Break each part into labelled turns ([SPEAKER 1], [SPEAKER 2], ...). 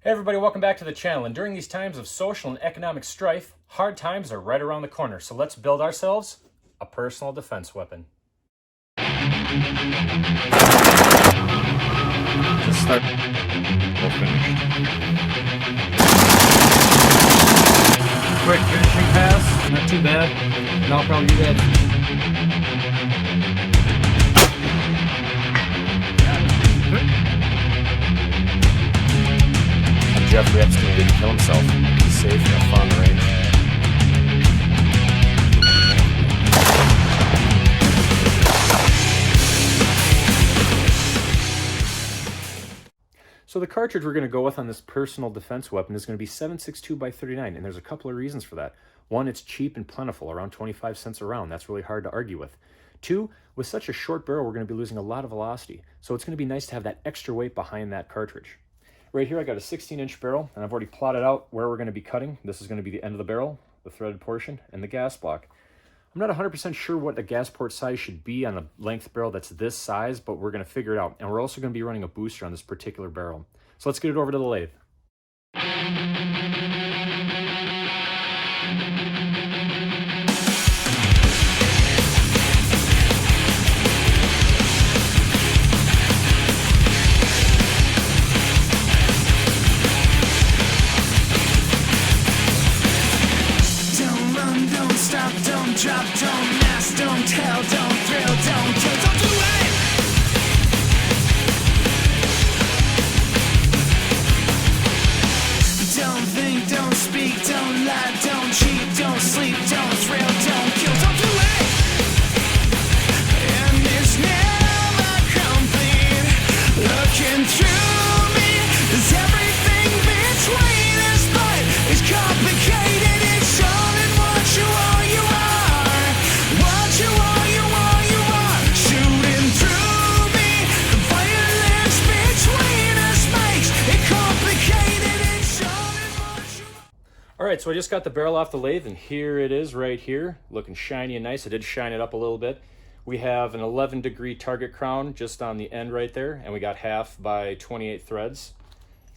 [SPEAKER 1] Hey everybody, welcome back to the channel. And during these times of social and economic strife, hard times are right around the corner. So let's build ourselves a personal defense weapon.
[SPEAKER 2] Just start. We'll finish.
[SPEAKER 1] Quick finishing pass, not too bad. And I'll probably do that.
[SPEAKER 2] Jeffrey Epstein didn't kill himself. He's safe and far on the range.
[SPEAKER 1] So the cartridge we're going to go with on this personal defense weapon is going to be 7.62 by 39, and there's a couple of reasons for that. One, it's cheap and plentiful, around 25 cents a round. That's really hard to argue with. Two, with such a short barrel, we're going to be losing a lot of velocity. So it's going to be nice to have that extra weight behind that cartridge. Right here I got a 16-inch barrel, and I've already plotted out where we're going to be cutting. This is going to be the end of the barrel, the threaded portion, and the gas block. I'm not 100% sure what the gas port size should be on a length barrel that's this size, but we're going to figure it out. And we're also going to be running a booster on this particular barrel. So let's get it over to the lathe.
[SPEAKER 3] Drop, don't mess, don't tell, don't thrill, don't kill, don't do it! Don't think, don't speak, don't lie, don't cheat, don't sleep, don't thrill, don't kill, don't do it! And it's never complete. Looking through me, there's everything between us, but it's complicated, it's all in what you are.
[SPEAKER 1] Alright, so I just got the barrel off the lathe, and here it is right here, looking shiny and nice. I did shine it up a little bit. We have an 11-degree target crown just on the end right there, and we got 1/2 by 28 threads.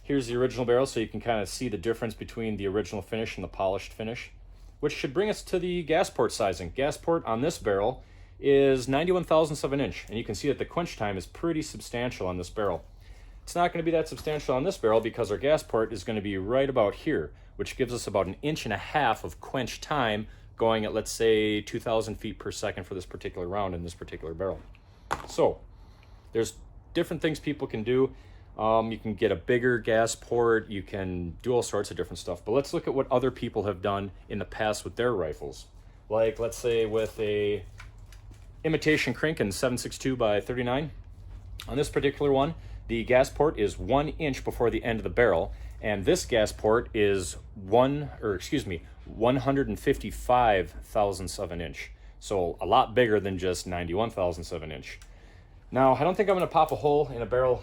[SPEAKER 1] Here's the original barrel, so you can kind of see the difference between the original finish and the polished finish, which should bring us to the gas port sizing. Gas port on this barrel is 91 thousandths of an inch, and you can see that the quench time is pretty substantial on this barrel. It's not going to be that substantial on this barrel because our gas port is going to be right about here, which gives us about 1.5 inches of quench time going at, let's say, 2,000 feet per second for this particular round in this particular barrel. So there's different things people can do. You can get a bigger gas port, you can do all sorts of different stuff, but let's look at what other people have done in the past with their rifles. Like, let's say with a imitation Krinken 7.62 by 39. On this particular one, the gas port is 1 inch before the end of the barrel, and this gas port is 155 thousandths of an inch. So a lot bigger than just 91 thousandths of an inch. Now, I don't think I'm going to pop a hole in a barrel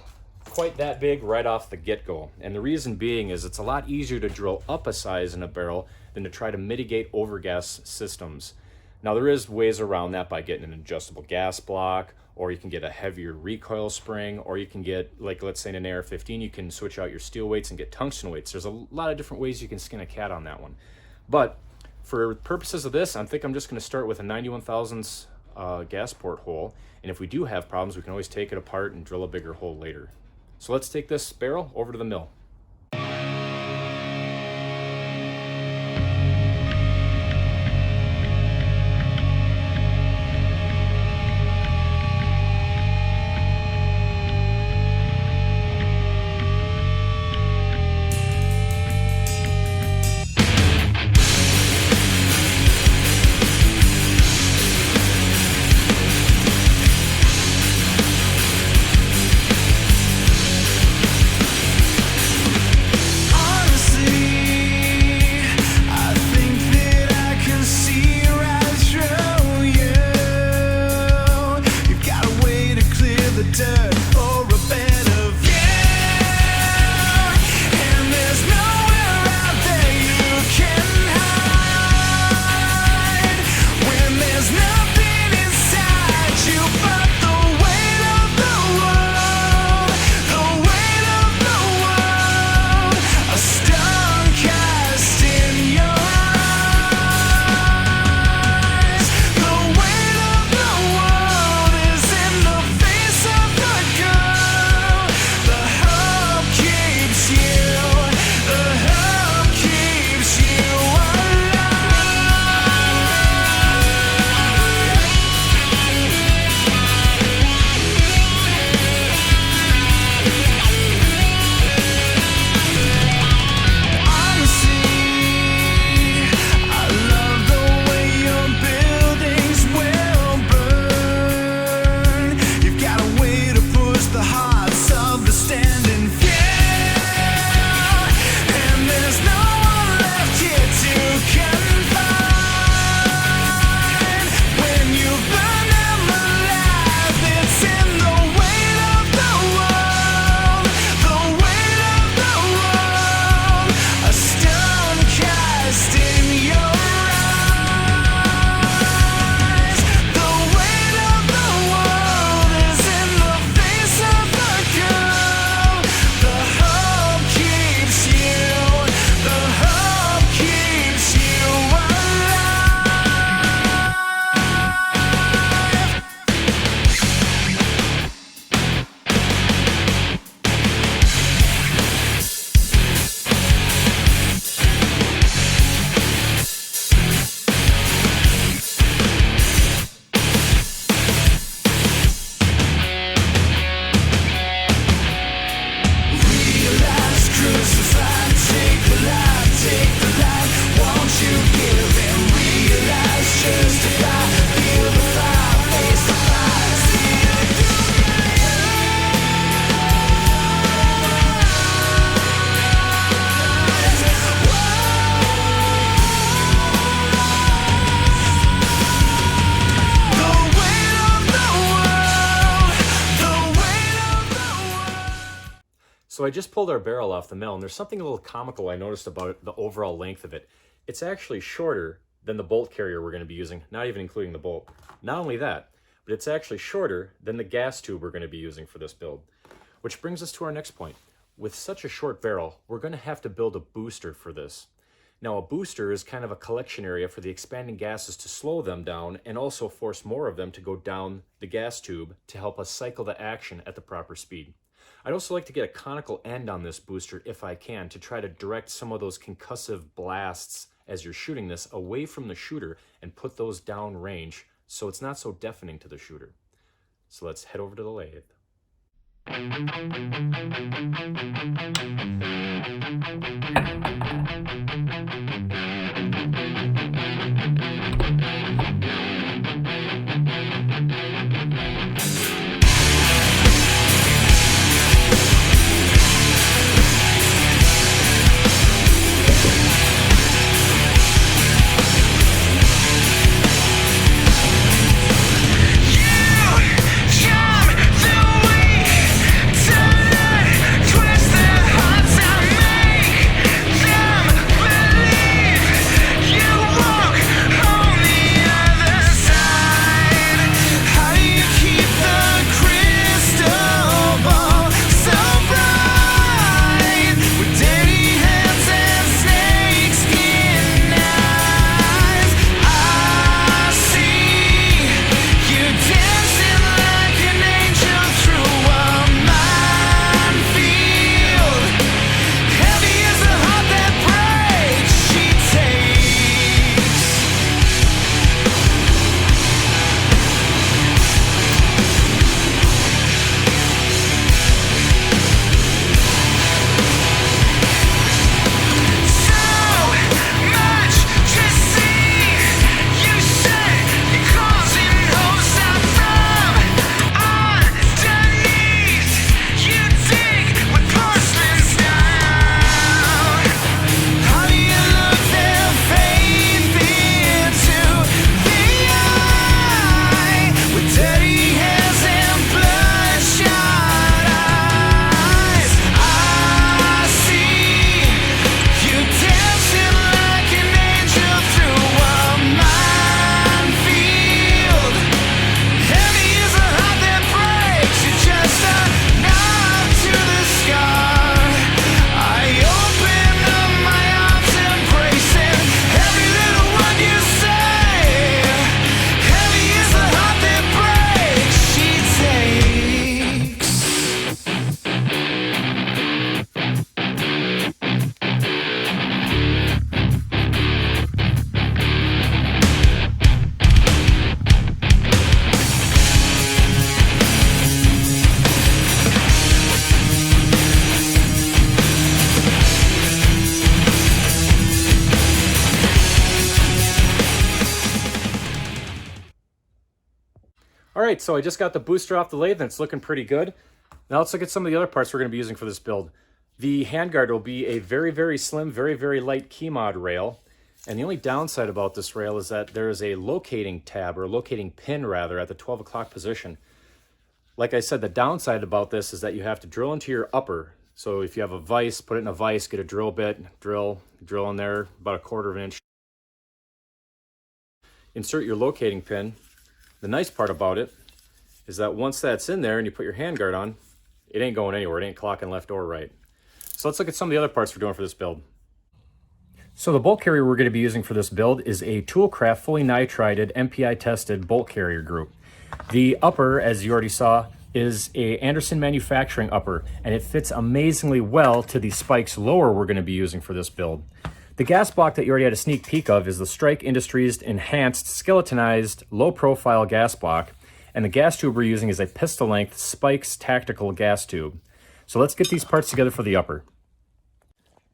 [SPEAKER 1] quite that big right off the get-go. And the reason being is it's a lot easier to drill up a size in a barrel than to try to mitigate overgas systems. Now, there is ways around that by getting an adjustable gas block, or you can get a heavier recoil spring, or you can get, like, let's say in an AR-15, you can switch out your steel weights and get tungsten weights. There's a lot of different ways you can skin a cat on that one. But for purposes of this, I think I'm just going to start with a 91 thousandths gas port hole. And if we do have problems, we can always take it apart and drill a bigger hole later. So let's take this barrel over to the mill. So I just pulled our barrel off the mill, and there's something a little comical I noticed about the overall length of it. It's actually shorter than the bolt carrier we're going to be using, not even including the bolt. Not only that, but it's actually shorter than the gas tube we're going to be using for this build. Which brings us to our next point. With such a short barrel, we're going to have to build a booster for this. Now, a booster is kind of a collection area for the expanding gases to slow them down and also force more of them to go down the gas tube to help us cycle the action at the proper speed. I'd also like to get a conical end on this booster if I can to try to direct some of those concussive blasts as you're shooting this away from the shooter and put those down range so it's not so deafening to the shooter. So let's head over to the lathe. All right, so I just got the booster off the lathe and it's looking pretty good. Now let's look at some of the other parts we're going to be using for this build. The handguard will be a very, very slim, very, very light key mod rail. And the only downside about this rail is that there is a locating tab, or a locating pin rather, at the 12 o'clock position. Like I said, the downside about this is that you have to drill into your upper. So if you have a vise, put it in a vise, get a drill bit, drill in there about 1/4 inch. Insert your locating pin. The nice part about it is that once that's in there and you put your handguard on, it ain't going anywhere. It ain't clocking left or right. So let's look at some of the other parts we're doing for this build. So the bolt carrier we're going to be using for this build is a Toolcraft fully nitrided MPI tested bolt carrier group. The upper, as you already saw, is a Anderson manufacturing upper, and it fits amazingly well to the spikes lower we're going to be using for this build. The gas block that you already had a sneak peek of is the Strike Industries enhanced skeletonized low profile gas block, and the gas tube we're using is a pistol length Spikes tactical gas tube. So let's get these parts together for the upper.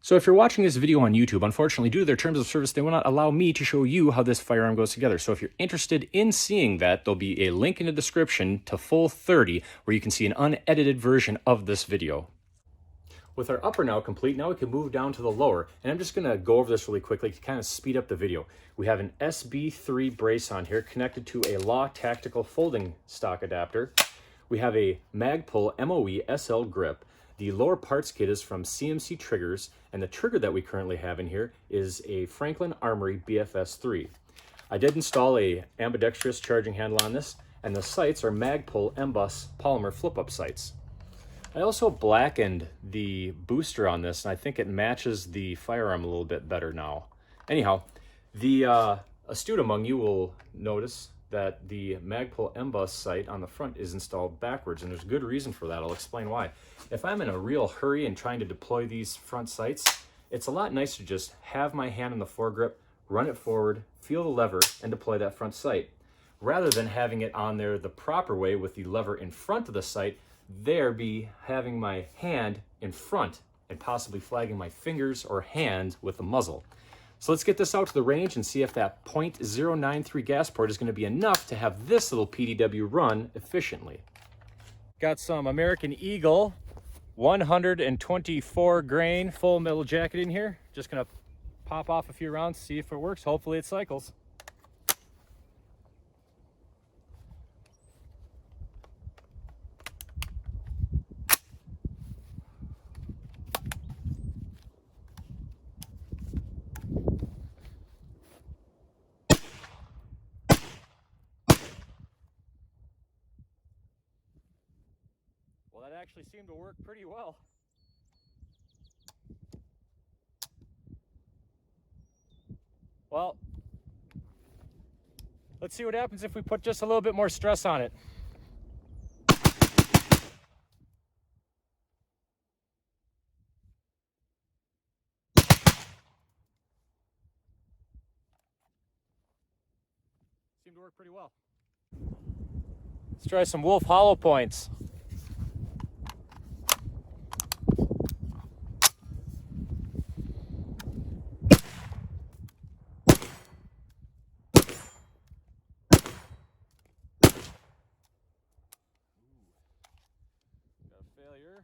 [SPEAKER 1] So if you're watching this video on YouTube, unfortunately, due to their terms of service, they will not allow me to show you how this firearm goes together. So if you're interested in seeing that, there'll be a link in the description to Full 30, where you can see an unedited version of this video. With our upper now complete, now we can move down to the lower, and I'm just going to go over this really quickly to kind of speed up the video. We have an SB3 brace on here connected to a Law Tactical folding stock adapter. We have a Magpul MOE SL grip. The lower parts kit is from CMC Triggers, and the trigger that we currently have in here is a Franklin Armory BFS 3. I did install a ambidextrous charging handle on this, and the sights are Magpul M-Bus polymer flip-up sights. I also blackened the booster on this, and I think it matches the firearm a little bit better now. Anyhow, the astute among you will notice that the Magpul M-Bus sight on the front is installed backwards, and there's good reason for that. I'll explain why. If I'm in a real hurry and trying to deploy these front sights, it's a lot nicer to just have my hand on the foregrip, run it forward, feel the lever, and deploy that front sight, rather than having it on there the proper way with the lever in front of the sight, be having my hand in front and possibly flagging my fingers or hand with the muzzle. So let's get this out to the range and see if that .093 gas port is going to be enough to have this little PDW run efficiently. Got some American Eagle 124 grain full metal jacket in here. Just going to pop off a few rounds, see if it works. Hopefully it cycles. Well, that actually seemed to work pretty well. Well, let's see what happens if we put just a little bit more stress on it. Seemed to work pretty well. Let's try some Wolf hollow points. Failure.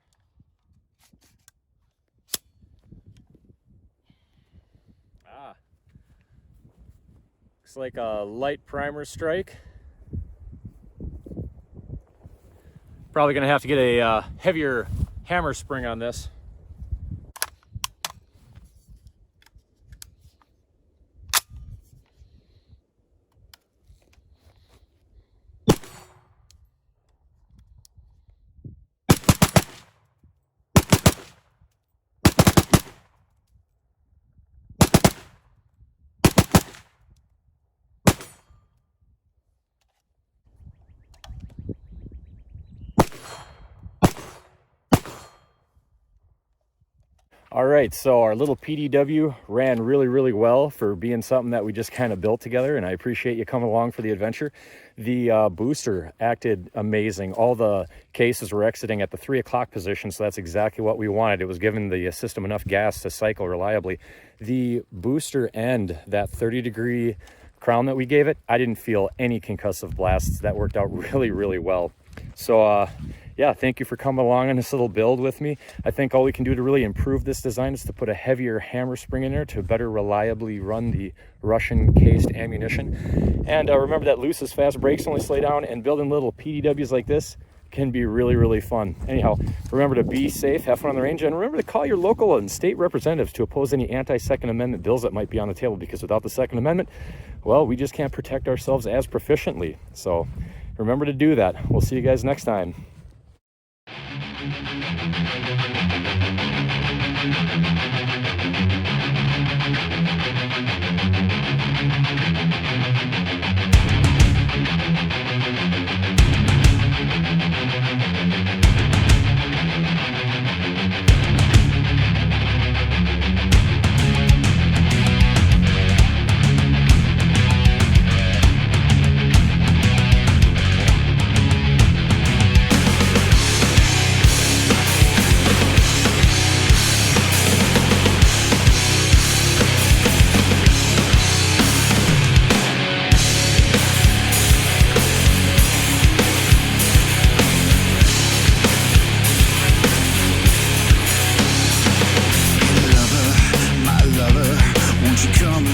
[SPEAKER 1] Looks like a light primer strike. Probably gonna have to get a heavier hammer spring on this. All right, so our little PDW ran really well for being something that we just kind of built together, and I appreciate you coming along for the adventure. The booster acted amazing. All the cases were exiting at the 3 o'clock position, so that's exactly what we wanted. It was giving the system enough gas to cycle reliably. The booster end, that 30-degree crown that we gave it, I didn't feel any concussive blasts. That worked out really well. So yeah, thank you for coming along on this little build with me. I think all we can do to really improve this design is to put a heavier hammer spring in there to better reliably run the Russian cased ammunition. And remember that loose is fast, brakes only slow down, and building little PDWs like this can be really fun. Anyhow, remember to be safe, have fun on the range, and remember to call your local and state representatives to oppose any anti-Second Amendment bills that might be on the table, because without the Second Amendment, well, we just can't protect ourselves as proficiently. So remember to do that. We'll see you guys next time.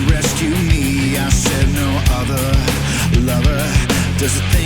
[SPEAKER 3] Rescue me, I said no other lover does a thing.